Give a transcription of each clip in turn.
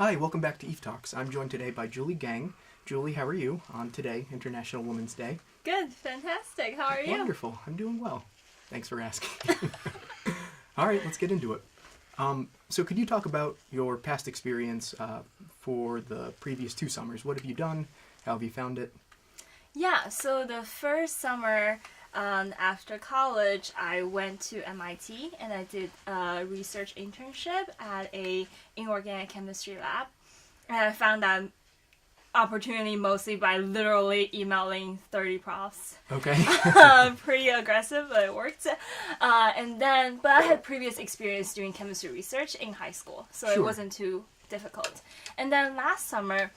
Hi, welcome back to Eve Talks. I'm joined today by Geng. Julie, how are you on today, International Women's Day? Good, fantastic. How are you? Wonderful. I'm doing well. Thanks for asking. All right, let's get into it. So could you talk about your past experience for the previous 2 summers? What have you done? How have you found it? Yeah, so the first summer after college, I went to MIT and I did a research internship at a inorganic chemistry lab. And I found that opportunity mostly by literally emailing 30 profs. Okay. Pretty aggressive, but it worked. But I had previous experience doing chemistry research in high school, so Sure. It wasn't too difficult. And then last summer,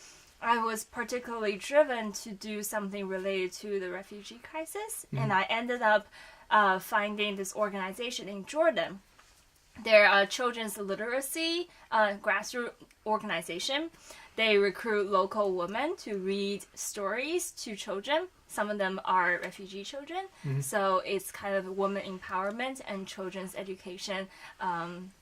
I was particularly driven to do something related to the refugee crisis, and I ended up finding this organization in Jordan. They're a children's literacy grassroots organization. They recruit local women to read stories to children. Some of them are refugee children. So it's kind of women empowerment and children's education,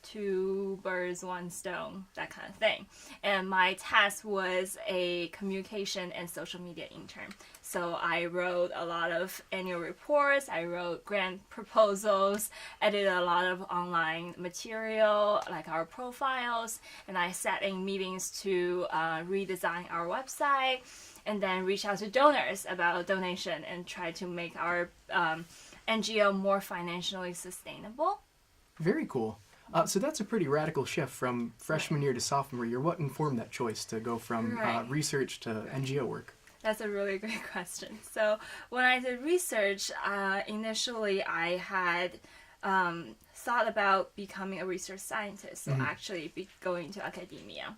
2 birds, 1 stone, that kind of thing. And my task was a communication and social media intern. So I wrote a lot of annual reports, I wrote grant proposals, edited a lot of online material, like our profiles, and I sat in meetings to redesign our website, and then reach out to donors about donation and try to make our NGO more financially sustainable. Very cool. So that's a pretty radical shift from freshman year to sophomore year. What informed that choice to go from research to NGO work? That's a really great question. So when I did research, initially I had thought about becoming a research scientist, so actually going to academia.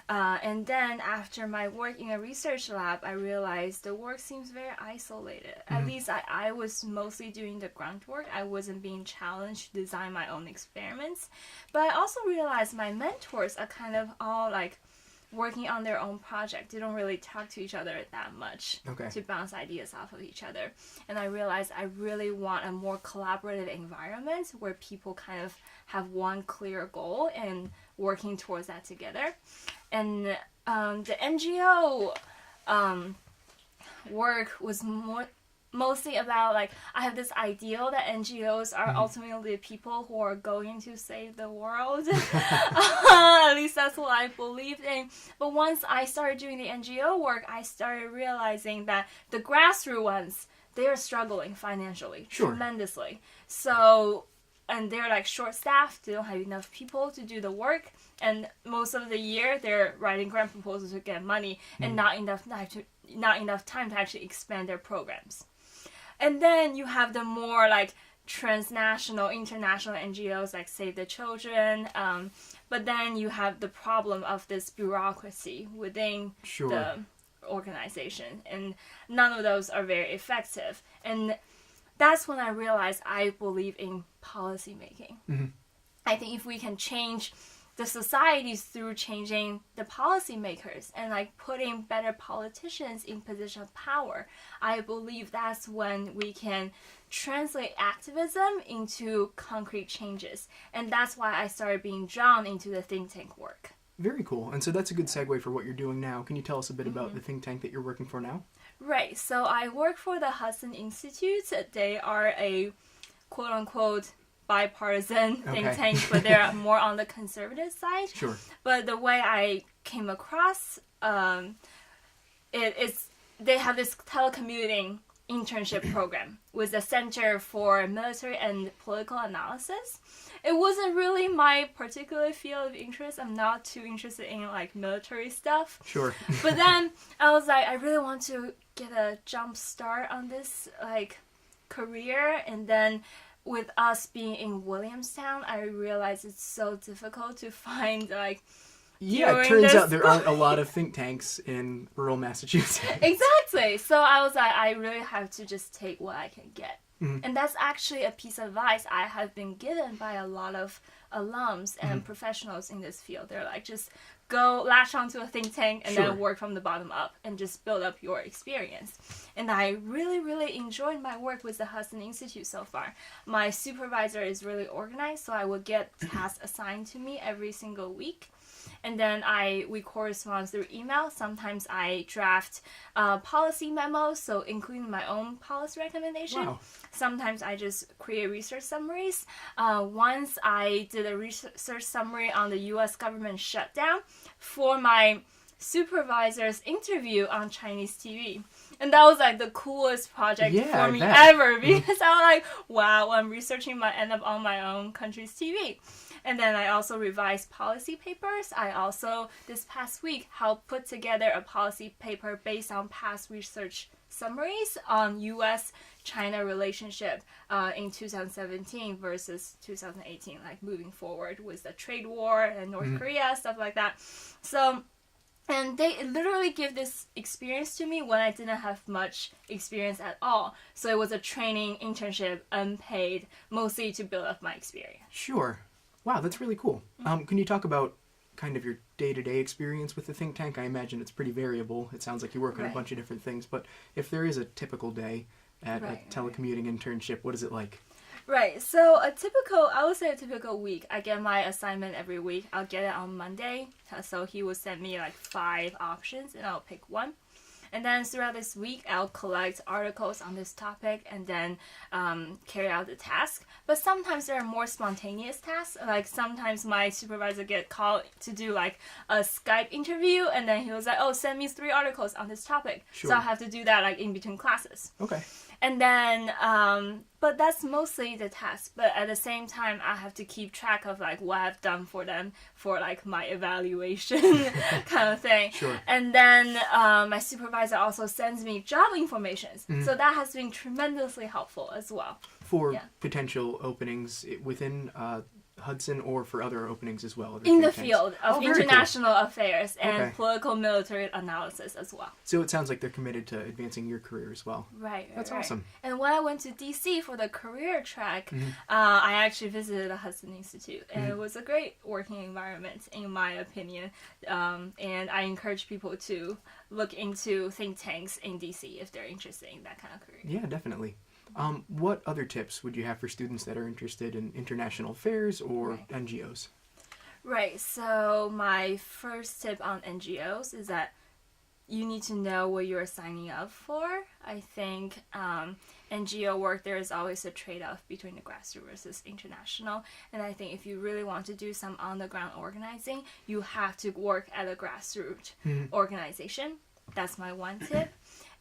And then after my work in a research lab, I realized the work seems very isolated. At least I was mostly doing the grunt work. I wasn't being challenged to design my own experiments. But I also realized my mentors are kind of all like working on their own project. They don't really talk to each other that much to bounce ideas off of each other. And I realized I really want a more collaborative environment where people kind of have one clear goal and working towards that together. And the NGO work was mostly about, like, I have this ideal that NGOs are ultimately the people who are going to save the world. At least that's what I believed in. But once I started doing the NGO work, I started realizing that the grassroots ones, they are struggling financially tremendously. So, and they're like short-staffed, they don't have enough people to do the work, and most of the year they're writing grant proposals to get money and not enough time to actually expand their programs. And then you have the more like transnational, international NGOs like Save the Children, but then you have the problem of this bureaucracy within the organization, and none of those are very effective. And that's when I realized I believe in policy making. I think if we can change the societies through changing the policymakers and like putting better politicians in position of power, I believe that's when we can translate activism into concrete changes. And that's why I started being drawn into the think tank work. Very cool. And so that's a good segue for what you're doing now. Can you tell us a bit about the think tank that you're working for now? Right. So I work for the Hudson Institute. They are a quote-unquote bipartisan think tank, but they're more on the conservative side. Sure. But the way I came across they have this telecommuting internship program with the Center for Military and Political Analysis. It wasn't really my particular field of interest. I'm not too interested in like military stuff. Sure. But then I was like, I really want to get a jump start on this like career. And then with us being in Williamstown, I realized it's so difficult to find like it turns out there aren't a lot of think tanks in rural Massachusetts. Exactly. So I was like, I really have to just take what I can get. And that's actually a piece of advice I have been given by a lot of alums and professionals in this field. They're like, just go latch onto a think tank and Sure. then work from the bottom up and just build up your experience. And I really, really enjoyed my work with the Hudson Institute so far. My supervisor is really organized, so I will get tasks assigned to me every single week. And then we correspond through email. Sometimes I draft policy memos, so including my own policy recommendation. Wow. Sometimes I just create research summaries. Once I did a research summary on the U.S. government shutdown for my supervisor's interview on Chinese TV. And that was like the coolest project Yeah, for me I bet. ever, because I was like, wow, I'm researching end up on my own country's TV. And then I also revised policy papers. I also, this past week, helped put together a policy paper based on past research summaries on U.S.-China relationship in 2017 versus 2018, like moving forward with the trade war and North Korea, stuff like that. So, and they literally give this experience to me when I didn't have much experience at all. So it was a training internship, unpaid, mostly to build up my experience. Sure. Wow, that's really cool. Can you talk about kind of your day-to-day experience with the think tank? I imagine it's pretty variable. It sounds like you work on a Right. bunch of different things, but if there is a typical day at Right, a telecommuting internship, what is it like? Right, so I would say a typical week. I get my assignment every week. I'll get it on Monday. So he will send me like 5 options and I'll pick one. And then throughout this week, I'll collect articles on this topic and then carry out the task. But sometimes there are more spontaneous tasks. Like sometimes my supervisor get called to do like a Skype interview, and then he was like, "Oh, send me 3 articles on this topic." Sure. So I have to do that like in between classes. Okay. And then, but that's mostly the task. But at the same time, I have to keep track of like what I've done for them for like my evaluation kind of thing. Sure. And then my supervisor also sends me job informations. So that has been tremendously helpful as well. For Yeah. potential openings within Hudson or for other openings as well? Other In the think tanks? field of Oh, very cool. international affairs and Okay. political military analysis as well. So it sounds like they're committed to advancing your career as well. Right. That's right. awesome. And when I went to DC for the career track, I actually visited the Hudson Institute, and it was a great working environment, in my opinion. And I encourage people to look into think tanks in DC if they're interested in that kind of career. Yeah, definitely. What other tips would you have for students that are interested in international affairs or Right. NGOs? Right. So my first tip on NGOs is that you need to know what you're signing up for. I think NGO work, there is always a trade-off between the grassroots versus international. And I think if you really want to do some on-the-ground organizing, you have to work at a grassroots organization. That's my one tip.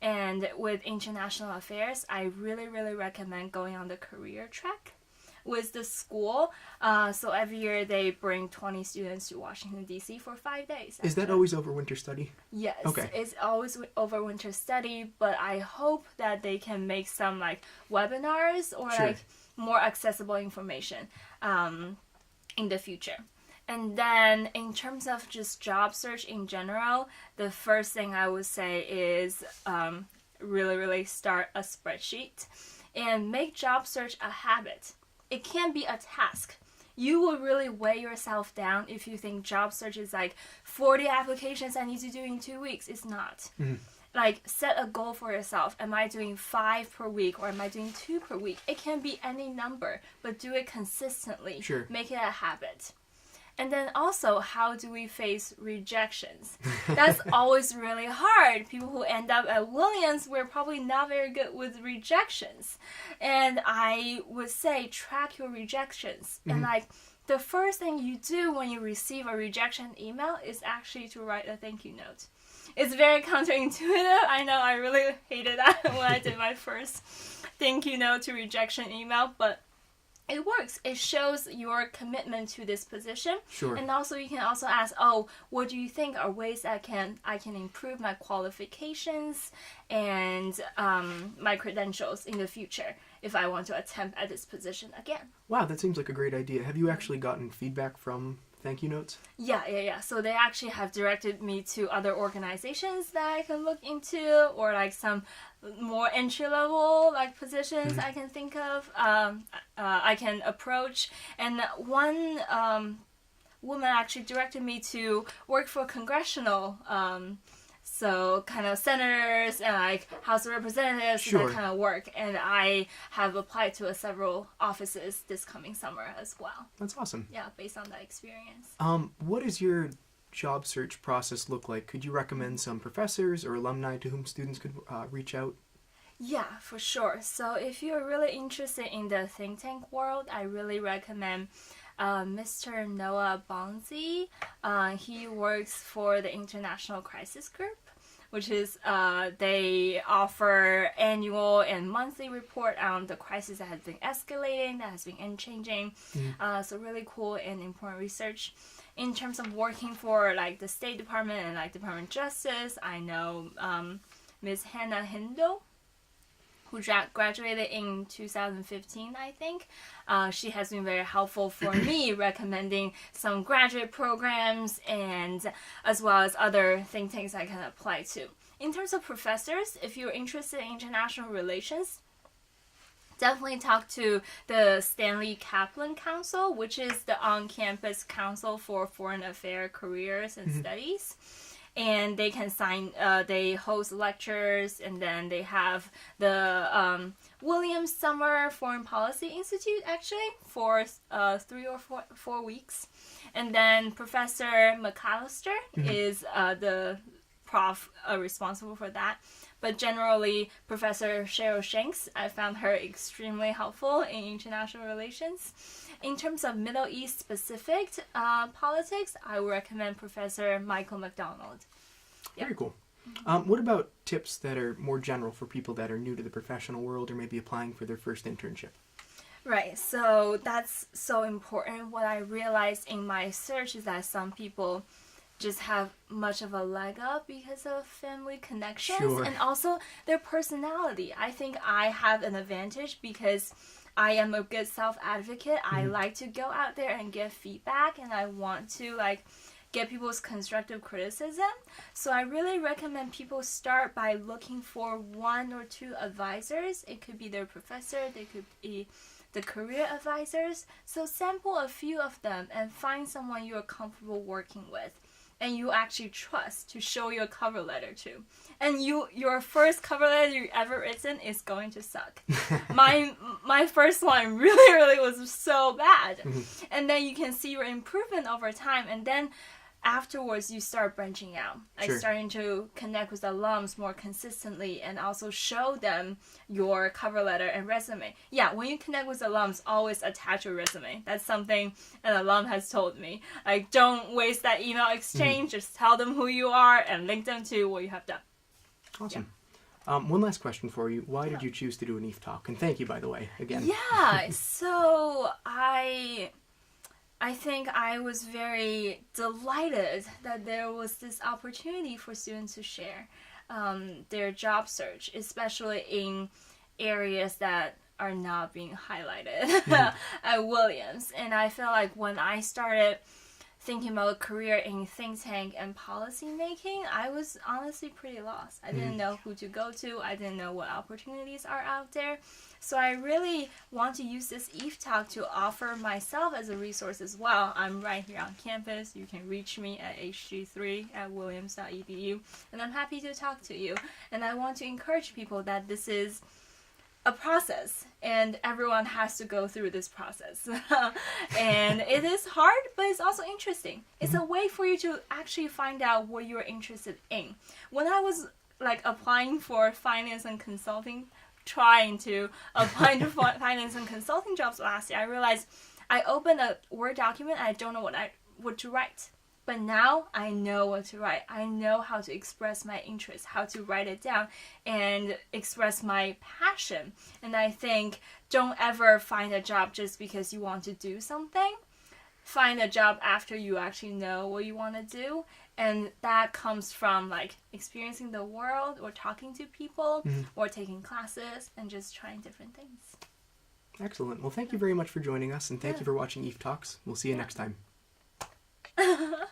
And with international affairs, I really, really recommend going on the career track with the school. So every year they bring 20 students to Washington, D.C. for 5 days. Is that always over winter study? Yes, Okay. it's always over winter study, but I hope that they can make some like webinars or Sure. like more accessible information in the future. And then in terms of just job search in general, the first thing I would say is really, really start a spreadsheet and make job search a habit. It can be a task. You will really weigh yourself down if you think job search is like 40 applications I need to do in 2 weeks. It's not. Like, set a goal for yourself. Am I doing 5 per week or am I doing 2 per week? It can be any number, but do it consistently. Sure. Make it a habit. And then also, how do we face rejections? That's always really hard. People who end up at Williams were probably not very good with rejections. And I would say track your rejections. And like, the first thing you do when you receive a rejection email is actually to write a thank you note. It's very counterintuitive. I know I really hated that when I did my first thank you note to rejection email, but it works. It shows your commitment to this position. Sure. And also you can also ask, oh, what do you think are ways that I can improve my qualifications and my credentials in the future if I want to attempt at this position again. Wow, that seems like a great idea. Have you actually gotten feedback from thank you notes? Yeah. So they actually have directed me to other organizations that I can look into, or like some more entry level like positions I can think of. I can approach, and one woman actually directed me to work for congressional. So kind of senators and like House of Representatives, Sure. that kind of work. And I have applied to several offices this coming summer as well. That's awesome. Yeah, based on that experience. What does your job search process look like? Could you recommend some professors or alumni to whom students could reach out? Yeah, for sure. So if you're really interested in the think tank world, I really recommend Mr. Noah Bonzi. He works for the International Crisis Group, which is they offer annual and monthly report on the crisis that has been escalating, that has been changing. So really cool and important research. In terms of working for like the State Department and like Department of Justice, I know Ms. Hannah Hindle, who graduated in 2015, I think. She has been very helpful for me, recommending some graduate programs and as well as other think tanks I can apply to. In terms of professors, if you're interested in international relations, definitely talk to the Stanley Kaplan Council, which is the on-campus council for foreign affairs careers and studies. And they can they host lectures, and then they have the Williams Summer Foreign Policy Institute, actually, for 3 or 4 weeks. And then Professor McAllister is the prof responsible for that. But generally, Professor Cheryl Shanks, I found her extremely helpful in international relations. In terms of Middle East specific politics, I would recommend Professor Michael McDonald. Yep. Very cool. What about tips that are more general for people that are new to the professional world or maybe applying for their first internship? Right, so that's so important. What I realized in my search is that some people just have much of a leg up because of family connections. Sure. And also their personality. I think I have an advantage because I am a good self-advocate. I like to go out there and give feedback, and I want to like get people's constructive criticism. So I really recommend people start by looking for 1 or 2 advisors. It could be their professor, they could be the career advisors. So sample a few of them and find someone you're comfortable working with and you actually trust to show your cover letter to. And your first cover letter you ever written is going to suck. My first one really was so bad. And then you can see your improvement over time, and then afterwards you start branching out, like Sure. starting to connect with alums more consistently and also show them your cover letter and resume. Yeah, when you connect with alums, always attach your resume. That's something an alum has told me. Like, don't waste that email exchange. Just tell them who you are and link them to what you have done. Awesome. One last question for you. Why did you choose to do an EVE talk? And thank you, by the way, again. Yeah, so I think I was very delighted that there was this opportunity for students to share their job search, especially in areas that are not being highlighted at Williams. And I feel like when I started thinking about a career in think tank and policy making, I was honestly pretty lost. I didn't know who to go to. I didn't know what opportunities are out there. So I really want to use this EVE talk to offer myself as a resource as well. I'm right here on campus. You can reach me at hg3@williams.edu, and I'm happy to talk to you. And I want to encourage people that this is a process, and everyone has to go through this process. And it is hard, but it's also interesting. It's a way for you to actually find out what you're interested in. When I was like applying for finance and consulting, trying to apply to finance and consulting jobs last year, I realized I opened a Word document and I don't know what to write. But now I know what to write. I know how to express my interest, how to write it down and express my passion. And I think don't ever find a job just because you want to do something. Find a job after you actually know what you want to do. And that comes from like experiencing the world or talking to people or taking classes and just trying different things. Excellent. Well, thank you very much for joining us, and thank you for watching EVE Talks. We'll see you next time.